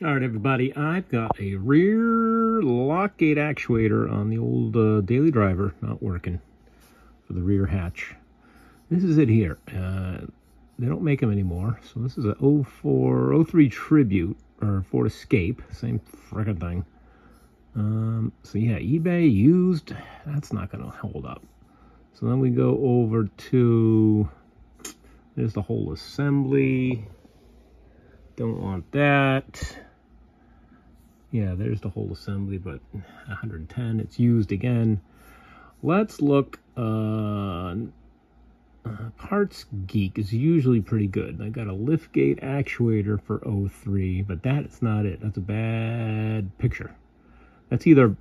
All right, everybody, I've got a rear lock gate actuator on the old daily driver, not working for the rear hatch. This is it here. They don't make them anymore, so this is a 03 Tribute, or Ford Escape, same frickin' thing. So yeah, eBay used, that's not gonna hold up. So then we go over to, there's the whole assembly. Don't want that. Yeah, there's the whole assembly, but 110, it's used again. Let's look, Parts Geek is usually pretty good. I got a liftgate actuator for 03, but that's not it. That's a bad picture. That's either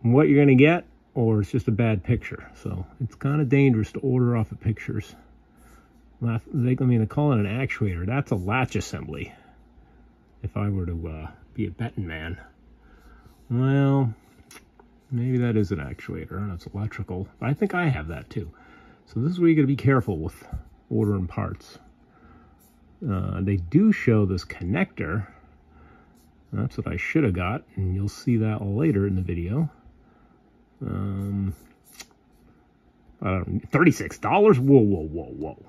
what you're gonna get, or it's just a bad picture. So it's kind of dangerous to order off of pictures. They call it an actuator. That's a latch assembly. If I were to be a betting man. Well, maybe that is an actuator and it's electrical. But I think I have that too. So this is where you gotta be careful with ordering parts. They do show this connector. That's what I should have got, and you'll see that later in the video. $36? Whoa, whoa, whoa, whoa.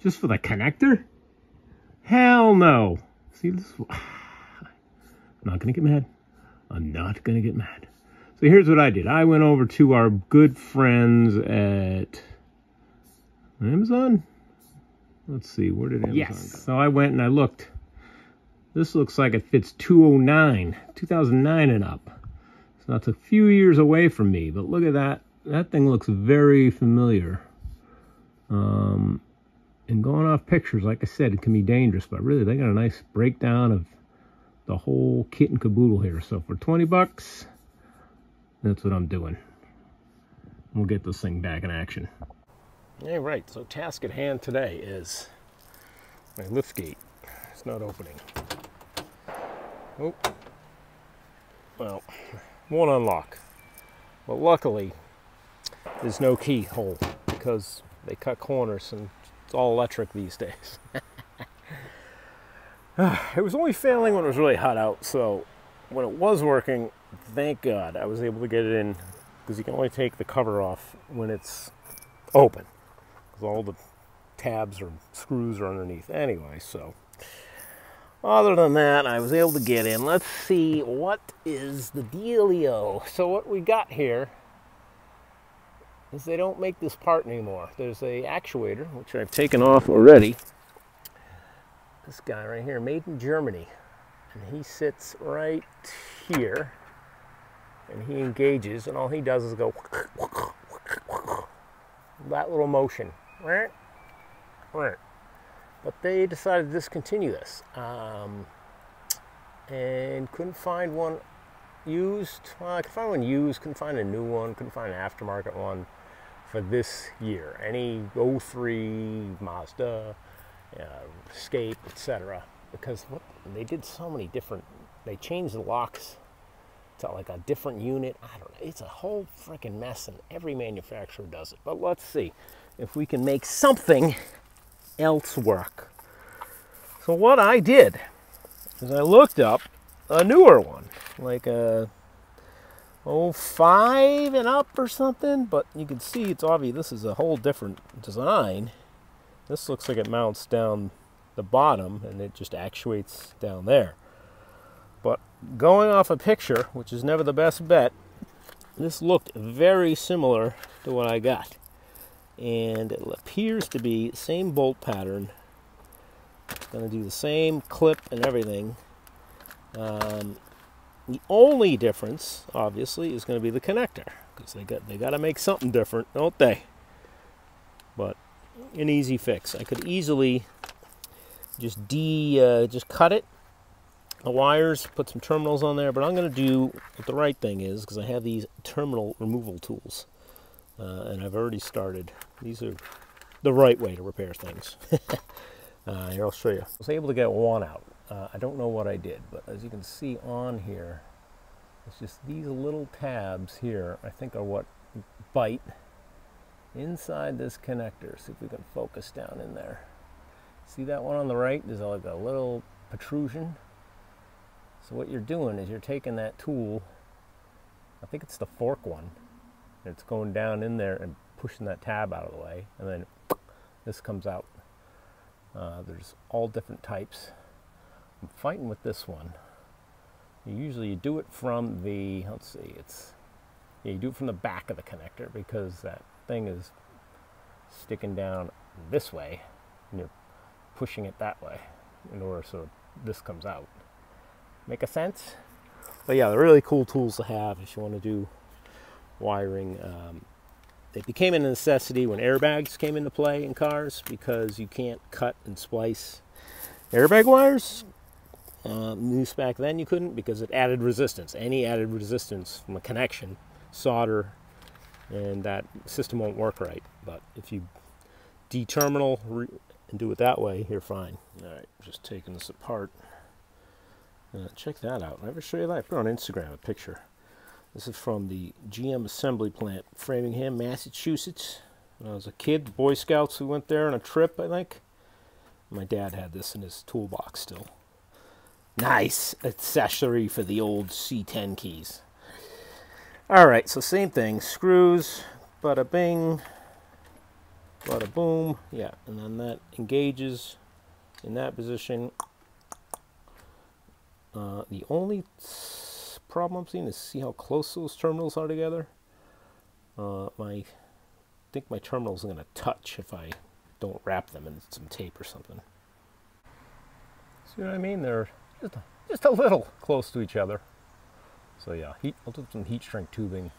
Just for the connector? Hell no. See, this is... I'm not going to get mad. I'm not going to get mad. So here's what I did. I went over to our good friends at Amazon. Let's see, where did Amazon go? So I went and I looked. This looks like it fits 2009 and up. So that's a few years away from me, but look at that. That thing looks very familiar. And going off pictures, like I said, it can be dangerous, but really they got a nice breakdown of the whole kit and caboodle here. So for 20 bucks, that's what I'm doing. We'll get this thing back in action. All right, so task at hand today is my lift gate. It's not opening. Oh, well, won't unlock. Well, luckily, there's no keyhole because they cut corners and it's all electric these days. It was only failing when it was really hot out, so when it was working, thank God, I was able to get it in, because you can only take the cover off when it's open, because all the tabs or screws are underneath anyway. So other than that, I was able to get in. Let's see, what is the dealio? So what we got here is they don't make this part anymore. There's a actuator, which I've taken off already. This guy right here, made in Germany. And he sits right here, and he engages, and all he does is go that little motion. But they decided to discontinue this. And couldn't find one used. Well, I could find one used, couldn't find a new one, couldn't find an aftermarket one for this year. Any 03 Mazda, Escape, etc. Because they did so many different, they changed the locks to like a different unit. I don't know, it's a whole freaking mess, and every manufacturer does it. But let's see if we can make something else work. So what I did is I looked up a newer one, like a 05 and up or something, but you can see it's obvious this is a whole different design. This looks like it mounts down the bottom and it just actuates down there. But going off a picture, which is never the best bet, this looked very similar to what I got. And it appears to be the same bolt pattern. It's going to do the same clip and everything. The only difference, obviously, is going to be the connector, because they got to make something different, don't they? But an easy fix. I could easily just cut it, the wires, put some terminals on there. But I'm going to do what the right thing is, because I have these terminal removal tools, and I've already started. These are the right way to repair things. Here, I'll show you. I was able to get one out. I don't know what I did, but as you can see on here, it's just these little tabs here, I think are what bite inside this connector. See if we can focus down in there. See that one on the right? There's like a little protrusion. So what you're doing is you're taking that tool, I think it's the fork one, and it's going down in there and pushing that tab out of the way, and then this comes out. There's all different types. I'm fighting with this one. You do it from the, let's see, you do it from the back of the connector, because that thing is sticking down this way and you're pushing it that way in order so this comes out. Make a sense? But yeah, they're really cool tools to have if you want to do wiring. They became a necessity when airbags came into play in cars, because you can't cut and splice airbag wires. News back then you couldn't, because it added resistance. Any added resistance from a connection, solder, and that system won't work right. But if you D-terminal and do it that way, you're fine. All right, just taking this apart. Check that out. I ever show you that? I put on Instagram a picture. This is from the GM assembly plant, Framingham, Massachusetts. When I was a kid, the Boy Scouts, we went there on a trip, I think. My dad had this in his toolbox still. Nice accessory for the old C10 keys. All right, so same thing. Screws, bada bing, bada boom. Yeah, and then that engages in that position. The only problem I'm seeing is see how close those terminals are together. I think my terminals are going to touch if I don't wrap them in some tape or something. See what I mean? They're just a little close to each other. So yeah, I'll do some heat shrink tubing.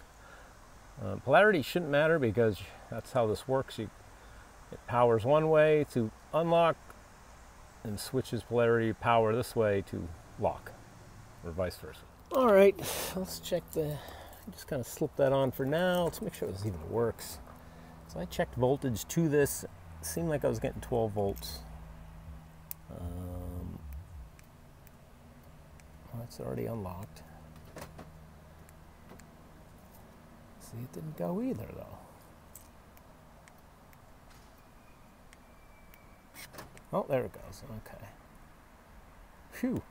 Polarity shouldn't matter, because that's how this works. It powers one way to unlock and switches polarity power this way to lock, or vice versa. All right, let's check just kind of slip that on for now. Let's make sure this even works. So I checked voltage to this. It seemed like I was getting 12 volts. That's already unlocked. See, it didn't go either, though. Oh, there it goes. Okay. Phew.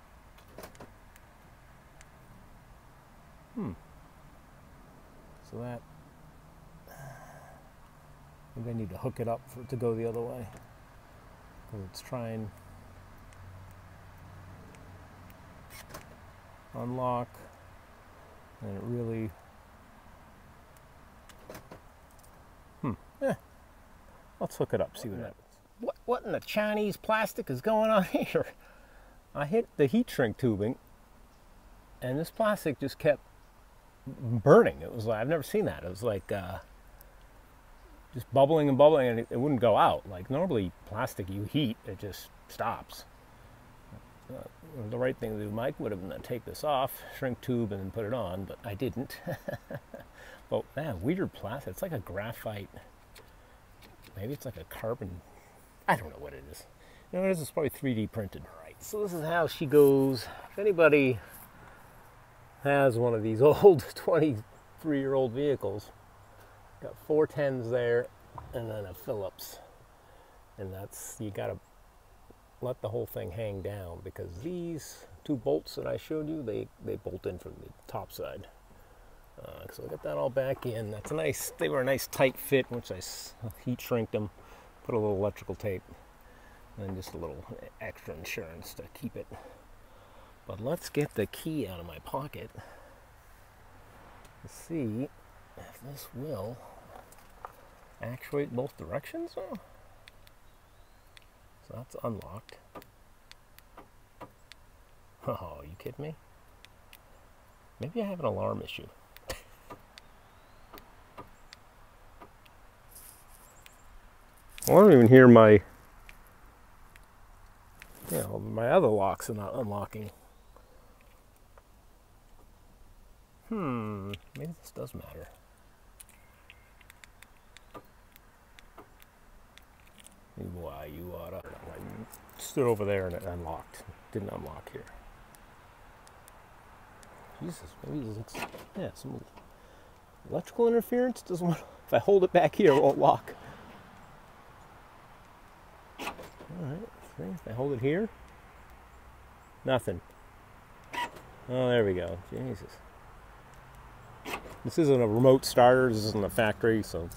So that, maybe I need to hook it up for it to go the other way, because it's trying unlock, and it really, let's hook it up, see what happens. What in the Chinese plastic is going on here? I hit the heat shrink tubing, and this plastic just kept burning. It was like, I've never seen that. It was like just bubbling and bubbling, and it wouldn't go out. Like normally plastic, you heat, it just stops. The right thing to do, Mike, would have been to take this off, shrink tube, and then put it on, but I didn't. But man, weird plastic. It's like a graphite. Maybe it's like a carbon. I don't know what it is. You know what it is? It's probably 3D printed. All right, so this is how she goes. If anybody has one of these old 23-year-old vehicles, got 410s there, and then a Phillips, and that's, you gotta let the whole thing hang down, because these two bolts that I showed you, they bolt in from the top side. So I got that all back in. That's a nice, they were a nice tight fit, once I heat shrinked them, put a little electrical tape, and just a little extra insurance to keep it. But let's get the key out of my pocket to see if this will actuate both directions. Oh. So that's unlocked. Oh, are you kidding me? Maybe I have an alarm issue. I don't even hear my, my other locks are not unlocking. Maybe this does matter. Why you oughta. I stood over there and it unlocked. Didn't unlock here. Jesus, maybe it's, yeah, some electrical interference. Doesn't want. If I hold it back here, it won't lock. All right, if I hold it here, nothing. Oh, there we go. Jesus. This isn't a remote starter. This isn't a factory, so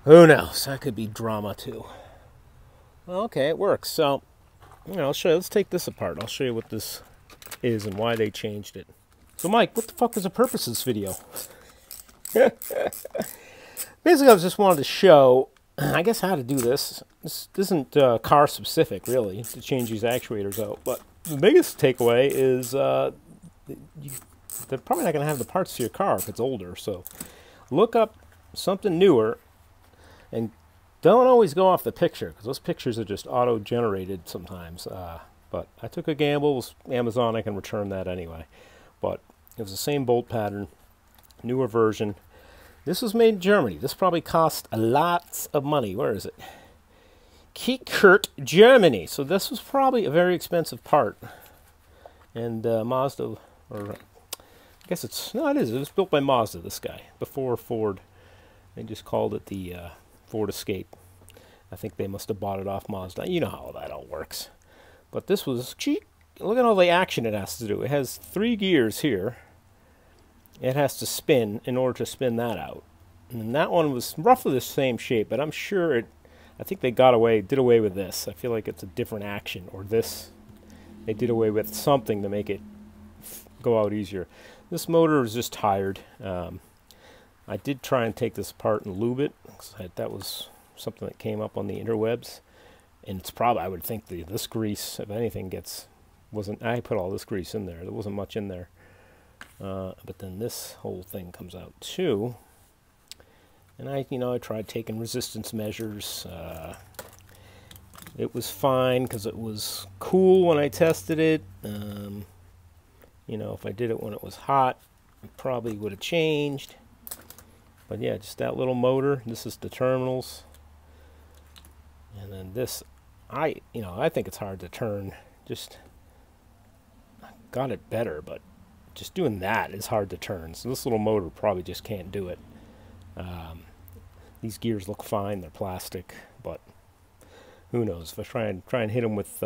who knows? That could be drama too. Well, okay, it works. So, I'll show you. Let's take this apart. I'll show you what this is and why they changed it. So, Mike, what the fuck was the purpose of this video? Basically, I just wanted to show, I guess, how to do this. This isn't car specific, really, to change these actuators out. But the biggest takeaway is they're probably not going to have the parts to your car if it's older. So look up something newer and don't always go off the picture, because those pictures are just auto-generated sometimes. But I took a gamble with Amazon. I can return that anyway. But it was the same bolt pattern, newer version. This was made in Germany. This probably cost a lot of money. Where is it? Kiekert, Germany. So this was probably a very expensive part. And Mazda, or I guess it's, no, it is. It was built by Mazda, this guy, before Ford. They just called it the Ford Escape. I think they must have bought it off Mazda. You know how that all works. But this was cheap. Look at all the action it has to do. It has 3 gears here. It has to spin in order to spin that out. And that one was roughly the same shape, but I'm sure I think they did away with this. I feel like it's a different action, or this, they did away with something to make it go out easier. This motor is just tired. I did try and take this apart and lube it. That was something that came up on the interwebs. And it's probably, I would think this grease, if anything, I put all this grease in there. There wasn't much in there. But then this whole thing comes out too, and I tried taking resistance measures. It was fine because it was cool when I tested it. If I did it when it was hot, it probably would have changed. But yeah, just that little motor. This is the terminals, and then this. I think it's hard to turn. Just got it better, but just doing that is hard to turn. So this little motor probably just can't do it. These gears look fine. They're plastic, but who knows? If I try and hit them with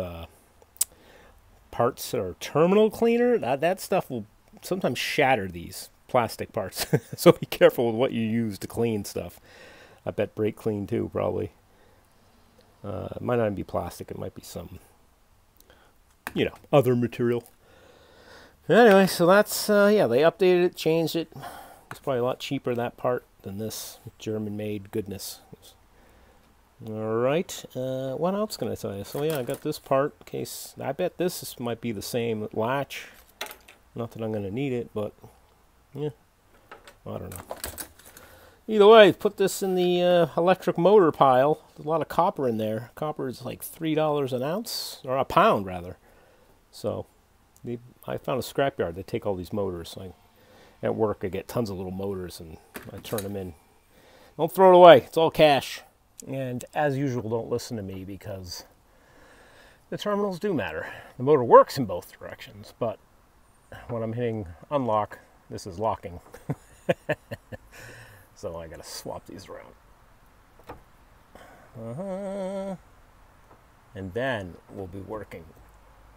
parts that are terminal cleaner, that stuff will sometimes shatter these plastic parts. So be careful with what you use to clean stuff. I bet brake clean too, probably. It might not even be plastic. It might be some, other material. Anyway, so that's, yeah, they updated it, changed it. It's probably a lot cheaper, that part, than this German-made goodness. Alright, what else can I tell you? So, yeah, I got this part in case, I bet this might be the same latch. Not that I'm going to need it, but, yeah, I don't know. Either way, put this in the electric motor pile. There's a lot of copper in there. Copper is like $3 an ounce, or a pound, rather. So I found a scrapyard. They take all these motors. At work, I get tons of little motors, and I turn them in. Don't throw it away. It's all cash. And as usual, don't listen to me, because the terminals do matter. The motor works in both directions, but when I'm hitting unlock, this is locking. So I gotta swap these around. And then we'll be working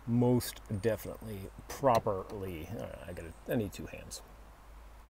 most definitely properly. I need 2 hands.